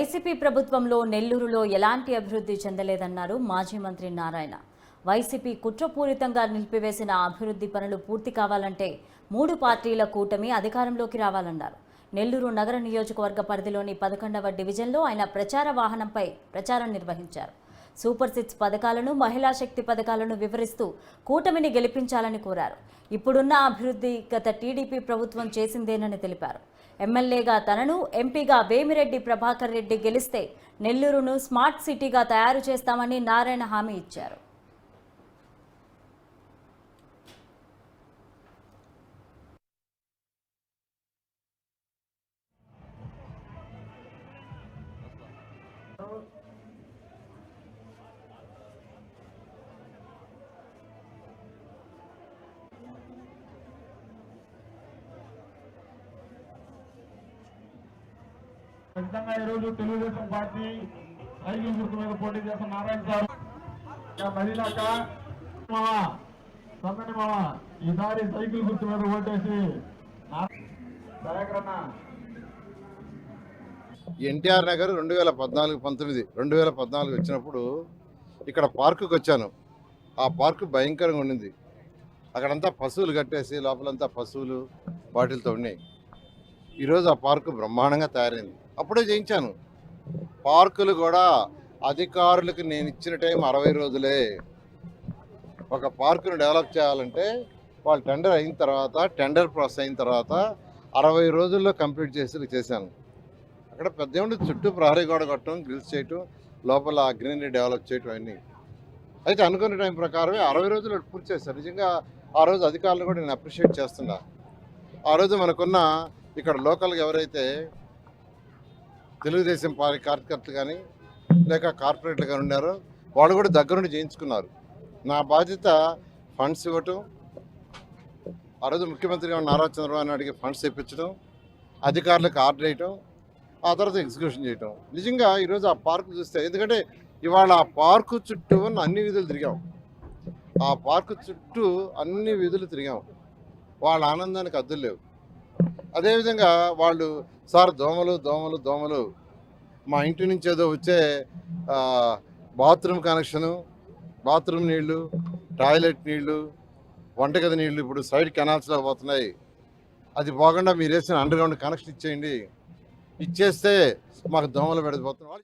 YCP ప్రభుత్వంలో నెల్లూరులో ఎలాంటి అభివృద్ధి చెందలేదన్నారు మాజీ మంత్రి నారాయణ. వైసీపీ కుట్రపూరితంగా నిలిపివేసిన అభివృద్ధి పనులు పూర్తి కావాలంటే 3 పార్టీల కూటమి అధికారంలోకి రావాలన్నారు. నెల్లూరు నగర నియోజకవర్గ పరిధిలోని 11వ డివిజన్లో ఆయన ప్రచార వాహనంపై ప్రచారం నిర్వహించారు. సూపర్ 6 పథకాలను, మహిళా శక్తి పథకాలను వివరిస్తూ కూటమిని గెలిపించాలని కోరారు. ఇప్పుడున్న అభివృద్ధి గత టీడీపీ ప్రభుత్వం చేసిందేనని తెలిపారు. ఎమ్మెల్యేగా తనను, ఎంపీగా వేమిరెడ్డి ప్రభాకర్ రెడ్డి గెలిస్తే నెల్లూరును స్మార్ట్ సిటీగా తయారు చేస్తామని నారాయణ హామీ ఇచ్చారు. ఖచ్చితంగా ఈరోజు తెలుగుదేశం పార్టీ సైకిల్ గుర్తు మీద పోటీ చేస్తున్న నారాయణ సార్ మహిళాక సందని మామ ఈసారి సైకిల్ గుర్తు మీద ఓటేసి ఎన్టీఆర్ నగర్ 2014 వచ్చినప్పుడు ఇక్కడ పార్కుకి వచ్చాను. ఆ పార్కు భయంకరంగా ఉండింది. అక్కడంతా పశువులు కట్టేసి లోపలంతా పశువులు వాటిలతో ఉన్నాయి. ఈరోజు ఆ పార్కు బ్రహ్మాండంగా తయారైంది. అప్పుడే చేయించాను. పార్కులు కూడా అధికారులకు నేను ఇచ్చిన టైం 60 రోజులే. ఒక పార్కును డెవలప్ చేయాలంటే వాళ్ళు టెండర్ అయిన తర్వాత, టెండర్ ప్రాసెస్ అయిన తర్వాత 60 రోజుల్లో కంప్లీట్ చేశాను. అక్కడ పెద్ద చుట్టూ ప్రహరీ గోడ కట్టడం, గ్రిల్స్ చేయటం, లోపల గ్రీనరీ డెవలప్ చేయటం అన్నీ అయితే అనుకున్న టైం ప్రకారమే 60 రోజులు పూర్తి చేశాను. నిజంగా ఆ రోజు అధికారులు కూడా నేను అప్రిషియేట్ చేస్తున్నా. ఆ రోజు మనకున్న ఇక్కడ లోకల్గా ఎవరైతే తెలుగుదేశం పార్టీ కార్యకర్తలు కానీ లేక కార్పొరేట్లు కానీ ఉన్నారో వాళ్ళు కూడా దగ్గరుండి చేయించుకున్నారు. నా బాధ్యత ఫండ్స్ ఇవ్వటం, ఆ రోజు ముఖ్యమంత్రిగా నారా చంద్రబాబు నాయుడికి ఫండ్స్ ఇప్పించడం, అధికారులకు ఆర్డర్ వేయటం, ఆ తర్వాత ఎగ్జిక్యూషన్ చేయటం. నిజంగా ఈరోజు ఆ పార్కు చూస్తే, ఎందుకంటే ఇవాళ ఆ పార్కు చుట్టూ అన్ని వీధులు తిరిగాం. ఆ పార్కు చుట్టూ అన్ని వీధులు తిరిగాం. వాళ్ళ ఆనందానికి అద్దులు లేవు. అదేవిధంగా వాళ్ళు సార్ దోమలు మా ఇంటి నుంచి ఏదో వచ్చే బాత్రూమ్ కనెక్షను, బాత్రూమ్ నీళ్లు, టాయిలెట్ నీళ్లు, వంటగది నీళ్లు ఇప్పుడు సైడ్ కెనాల్స్లో పోతున్నాయి. అది పోకుండా మీరు వేసిన అండర్ గ్రౌండ్ కనెక్షన్ ఇచ్చేయండి, ఇచ్చేస్తే మాకు దోమలు పెడిపోతున్నాయి.